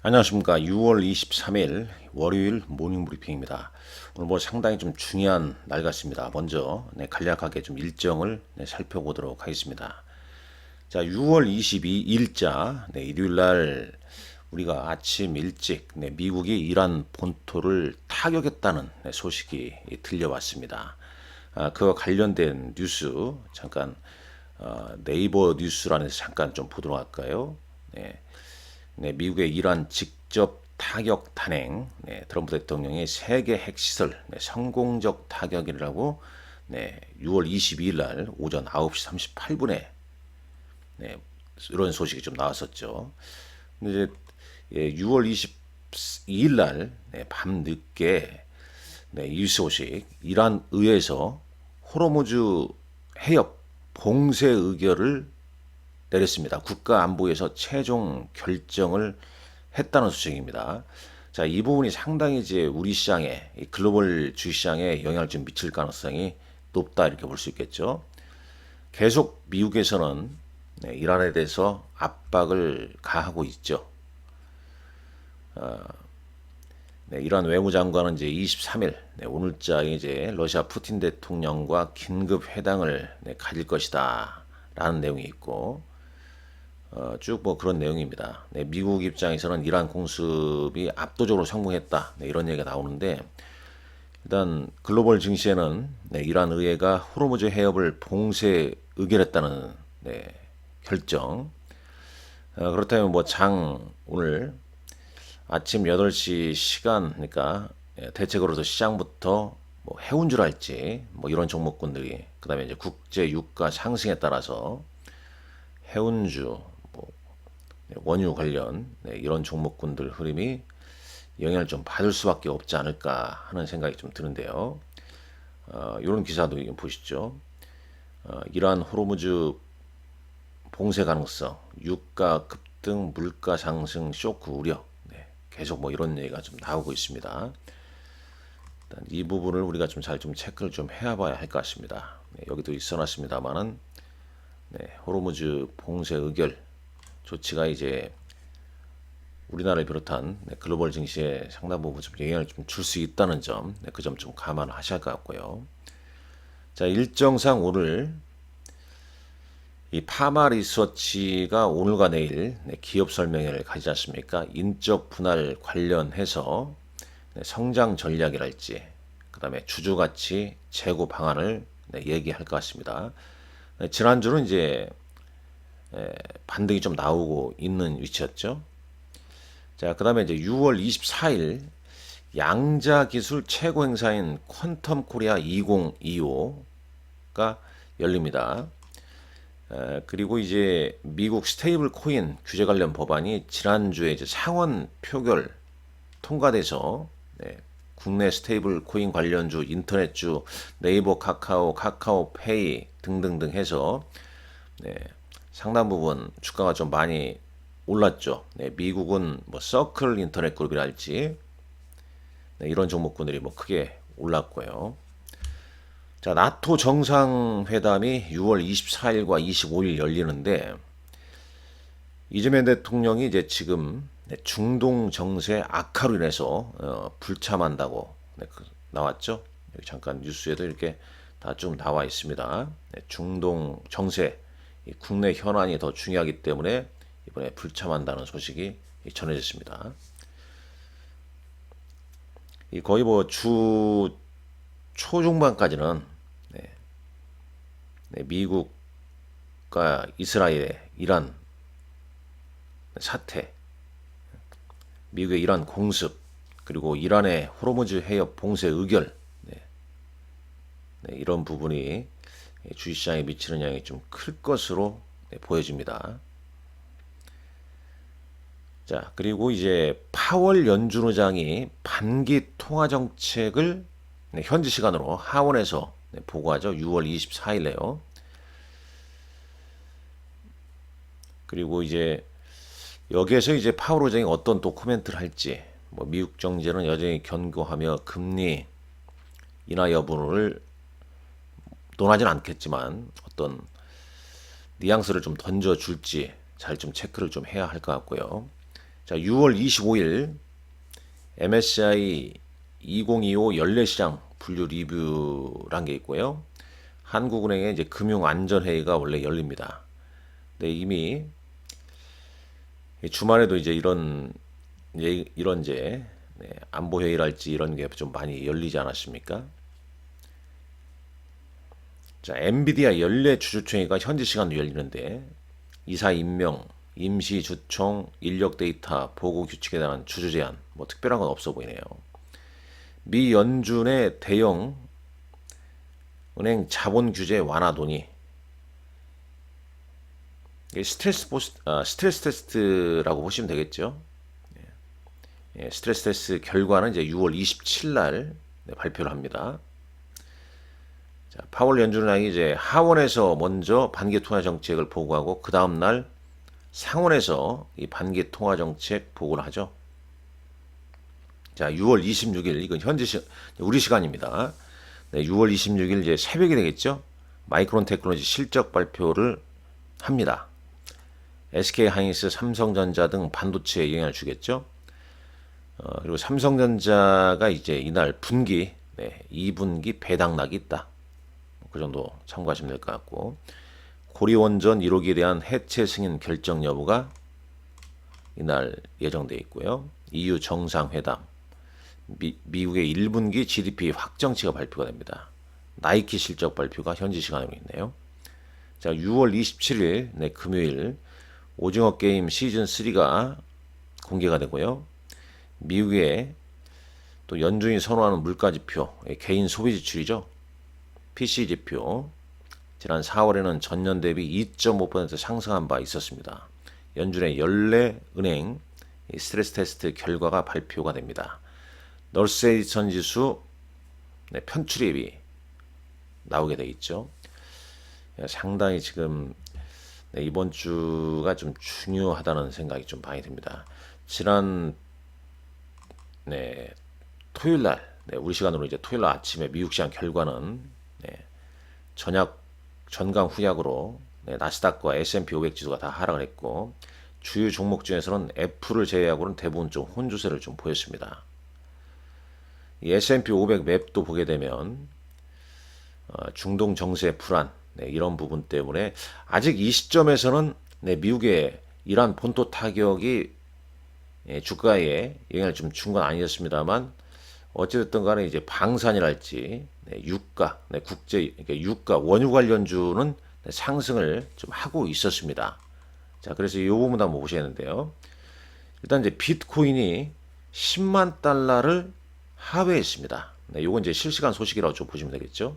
안녕하십니까. 6월 23일 월요일 모닝 브리핑입니다. 오늘 상당히 좀 중요한 날 같습니다. 먼저 간략하게 좀 일정을 살펴보도록 하겠습니다. 자, 6월 22일자 일요일 날 우리가 아침 일찍 미국이 이란 본토를 타격했다는 소식이 들려왔습니다. 그와 관련된 뉴스 잠깐 네이버 뉴스란에서 잠깐 좀 보도록 할까요? 미국의 이란 직접 타격 단행, 트럼프 대통령의 세계 핵시설 성공적 타격이라고 6월 22일 날 오전 9시 38분에 이런 소식이 좀 나왔었죠. 근데 이제 6월 22일 날 밤늦게 이 소식, 이란 의회에서 호르무즈 해협 봉쇄 의결을 내렸습니다. 국가안보에서 최종 결정을 했다는 소식입니다. 자, 이 부분이 상당히 이제 우리 시장에, 글로벌 주식시장에 영향을 좀 미칠 가능성이 높다 이렇게 볼 수 있겠죠. 계속 미국에서는 이란에 대해서 압박을 가하고 있죠. 이란 외무장관은 이제 23일 오늘자에 이제 러시아 푸틴 대통령과 긴급 회담을 가질 것이다 라는 내용이 있고 쭉 그런 내용입니다. 미국 입장에서는 이란 공습이 압도적으로 성공했다 이런 얘기가 나오는데 일단 글로벌 증시에는 이란 의회가 호르무즈 해협을 봉쇄 의결했다는 결정. 그렇다면 장 오늘 아침 8시 시간 그러니까 대체적으로 시장부터 해운줄 할지 이런 종목군들이 그다음에 이제 국제 유가 상승에 따라서 해운주 원유 관련 이런 종목군들 흐름이 영향을 좀 받을 수밖에 없지 않을까 하는 생각이 좀 드는데요. 이런 기사도 보시죠. 이란 호르무즈 봉쇄 가능성, 유가 급등, 물가 상승, 쇼크 우려. 계속 이런 얘기가 좀 나오고 있습니다. 일단 이 부분을 우리가 좀 잘 좀 체크를 좀 해봐야 할 것 같습니다. 여기도 있어놨습니다만은 호르무즈 봉쇄 의결 조치가 이제 우리나라를 비롯한 글로벌 증시에 상당 부분 좀 영향을 좀 줄 수 있다는 점, 그 점 좀 감안하셔야 할 것 같고요. 자, 일정상 오늘 이 파마 리서치가 오늘과 내일 기업 설명회를 가지지 않습니까? 인적 분할 관련해서 성장 전략이랄지, 그 다음에 주주가치 재고 방안을 얘기할 것 같습니다. 지난주는 이제 반등이 좀 나오고 있는 위치였죠. 자, 그 다음에 이제 6월 24일 양자기술 최고 행사인 퀀텀 코리아 2025가 열립니다. 그리고 이제 미국 스테이블 코인 규제 관련 법안이 지난주에 이제 상원 표결 통과돼서 국내 스테이블 코인 관련주, 인터넷주, 네이버 카카오, 카카오페이 등등등 해서 상당 부분 주가가 좀 많이 올랐죠. 미국은 서클 인터넷 그룹이랄지 이런 종목군들이 크게 올랐고요. 자, 나토 정상회담이 6월 24일과 25일 열리는데 이재명 대통령이 이제 지금 중동 정세 악화로 인해서 불참한다고 나왔죠. 여기 잠깐 뉴스에도 이렇게 다 좀 나와 있습니다. 중동 정세, 국내 현안이 더 중요하기 때문에 이번에 불참한다는 소식이 전해졌습니다. 거의 주 초중반까지는 미국과 이스라엘의 이란 사태, 미국의 이란 공습, 그리고 이란의 호르무즈 해협 봉쇄 의결 이런 부분이 주식시장에 미치는 영향이 좀 클 것으로 보여집니다. 자, 그리고 이제 파월 연준 의장이 반기 통화 정책을 현지 시간으로 하원에서 보고하죠. 6월 24일에요. 그리고 이제 여기에서 이제 파월 의장이 어떤 또 코멘트를 할지, 미국 정제는 여전히 견고하며 금리 인하 여부를 논하지는 않겠지만 어떤 뉘앙스를 좀 던져줄지 잘 좀 체크를 좀 해야 할 것 같고요. 자, 6월 25일 MSCI 2025 연례시장 분류 리뷰란 게 있고요. 한국은행의 이제 금융안전회의가 원래 열립니다. 네, 이미 주말에도 이제 이런 이제 안보회의랄지 이런 게 좀 많이 열리지 않았습니까? 자, 엔비디아 연례 주주총회가 현지 시간으로 열리는데 이사 임명, 임시 주총, 인력 데이터, 보고 규칙에 대한 주주 제한, 뭐 특별한 건 없어 보이네요. 미 연준의 대형 은행 자본 규제 완화 논의. 이게 스트레스 테스트라고 보시면 되겠죠. 스트레스 테스트 결과는 이제 6월 27일 날 발표를 합니다. 자, 파월 연준의장이 이제 하원에서 먼저 반기 통화 정책을 보고하고 그 다음 날 상원에서 이 반기 통화 정책 보고를 하죠. 자, 6월 26일 이건 우리 시간입니다. 네, 6월 26일 이제 새벽이 되겠죠. 마이크론 테크놀로지 실적 발표를 합니다. SK 하이닉스, 삼성전자 등 반도체에 영향을 주겠죠. 그리고 삼성전자가 이제 이날 분기, 2분기 배당락이 있다. 그 정도 참고하시면 될 것 같고, 고리원전 1호기에 대한 해체 승인 결정 여부가 이날 예정돼 있고요. EU 정상회담, 미국의 1분기 GDP 확정치가 발표가 됩니다. 나이키 실적 발표가 현지 시간으로 있네요. 자, 6월 27일 금요일 오징어 게임 시즌 3가 공개가 되고요. 미국의 또 연준이 선호하는 물가 지표, 개인 소비 지출이죠. PC 지표. 지난 4월에는 전년 대비 2.5% 상승한 바 있었습니다. 연준의 연례 은행 스트레스 테스트 결과가 발표가 됩니다. 널세이선 지수 편출입이 나오게 돼 있죠. 상당히 지금 이번 주가 좀 중요하다는 생각이 좀 많이 듭니다. 지난 토요일 날 우리 시간으로 이제 토요일 날 아침에 미국 시장 결과는 전강 후약으로 나스닥과 S&P 500 지수가 다 하락을 했고 주요 종목 중에서는 애플을 제외하고는 대부분 좀 혼조세를 좀 보였습니다. 이 S&P 500 맵도 보게 되면 중동 정세 불안 이런 부분 때문에 아직 이 시점에서는 미국의 이란 본토 타격이 주가에 영향을 좀 준 건 아니었습니다만 어찌됐든 간에 이제 방산이랄지 유가, 그러니까 유가 원유 관련주는 상승을 좀 하고 있었습니다. 자, 그래서 이 부분 한번 보셔야하는데요. 일단 이제 비트코인이 10만 달러를 하회했습니다. 요건 이제 실시간 소식이라고 좀 보시면 되겠죠.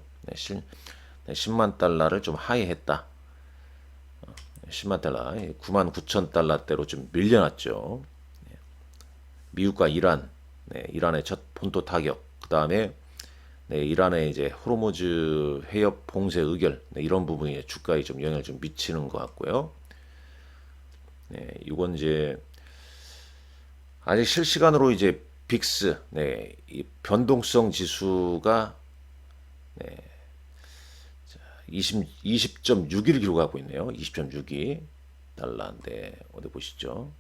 10만 달러를 좀 하회했다. 10만 달러, 9만 9천 달러대로 좀 밀려났죠. 미국과 이란, 이란의 첫 본토 타격, 그 다음에 이란의 이제 호르무즈 해협 봉쇄 의결, 이런 부분이 주가에 좀 영향을 좀 미치는 것 같고요. 이건 이제 아직 실시간으로 이제 빅스, 이 변동성 지수가 20.6을 기록하고 있네요. 20.62 달러인데 어디 보시죠?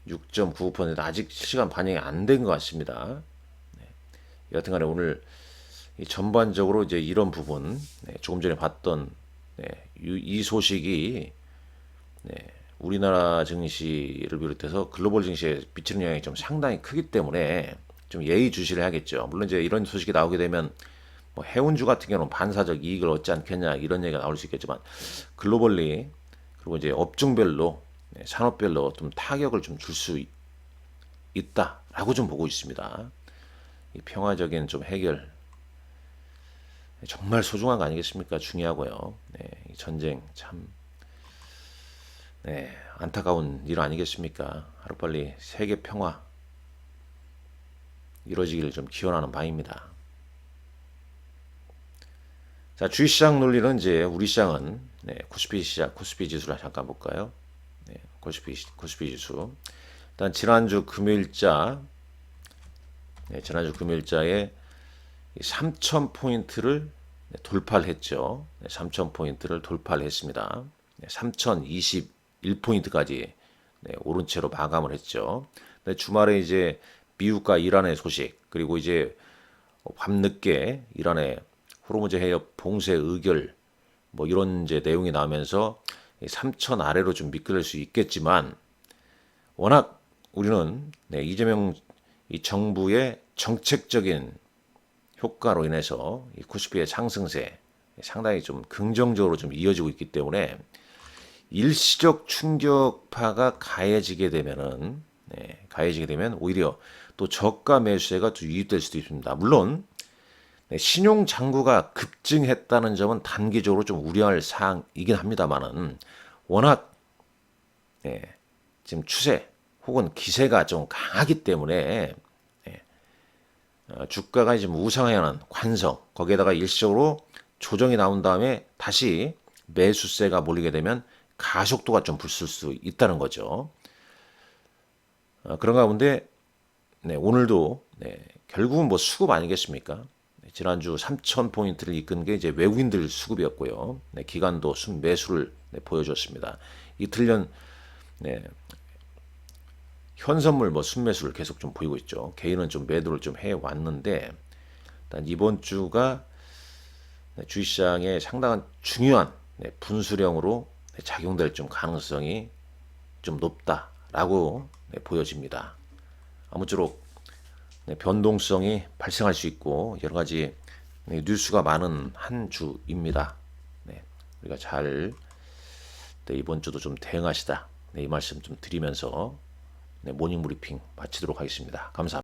6.95% 아직 실시간 반영이 안 된 것 같습니다. 여하튼간에 오늘 전반적으로 이제 이런 부분, 조금 전에 봤던 이 소식이 우리나라 증시를 비롯해서 글로벌 증시에 미치는 영향이 좀 상당히 크기 때문에 좀 예의주시를 해야겠죠. 물론 이제 이런 소식이 나오게 되면 뭐 해운주 같은 경우는 반사적 이익을 얻지 않겠냐 이런 얘기가 나올 수 있겠지만 글로벌리 그리고 이제 업종별로 산업별로 좀 타격을 좀 줄 수 있다라고 좀 보고 있습니다. 이 평화적인 좀 해결 정말 소중한 거 아니겠습니까? 중요하고요. 이 전쟁 참 안타까운 일 아니겠습니까? 하루빨리 세계 평화 이루어지기를 좀 기원하는 바입니다. 자, 주식시장 논리는 이제 우리 시장은 코스피 지수를 잠깐 볼까요? 코스피 지수. 일단 지난주 금요일자에 3,000포인트를 돌파를 했죠. 3,000포인트를 돌파를 했습니다. 3,021포인트까지 오른 채로 마감을 했죠. 근데 주말에 이제 미국과 이란의 소식, 그리고 이제 밤늦게 이란의 호르무즈 해협 봉쇄 의결 뭐 이런 이제 내용이 나오면서 3천 아래로 좀 미끌릴 수 있겠지만 워낙 우리는 이재명 이 정부의 정책적인 효과로 인해서 이 코스피의 상승세 상당히 좀 긍정적으로 좀 이어지고 있기 때문에 일시적 충격파가 가해지게 되면 오히려 또 저가 매수세가 또 유입될 수도 있습니다. 물론 신용 잔고가 급증했다는 점은 단기적으로 좀 우려할 사항이긴 합니다만은 워낙 지금 추세 혹은 기세가 좀 강하기 때문에 주가가 지금 우상향하는 관성 거기에다가 일시적으로 조정이 나온 다음에 다시 매수세가 몰리게 되면 가속도가 좀 붙을 수 있다는 거죠. 그런 가운데 오늘도 결국은 뭐 수급 아니겠습니까? 지난주 3,000포인트를 이끈 게 이제 외국인들 수급이었고요. 기관도 매수를 보여줬습니다. 이틀 현선물 뭐 순매수를 계속 좀 보이고 있죠. 개인은 좀 매도를 좀 해왔는데 일단 이번 주가 주식시장에 상당한 중요한 분수령으로 작용될 좀 가능성이 좀 높다라고 보여집니다. 아무쪼록 변동성이 발생할 수 있고 여러 가지 뉴스가 많은 한 주입니다. 우리가 잘 이번 주도 좀 대응하시다 이 말씀 좀 드리면서 모닝 브리핑 마치도록 하겠습니다. 감사합니다.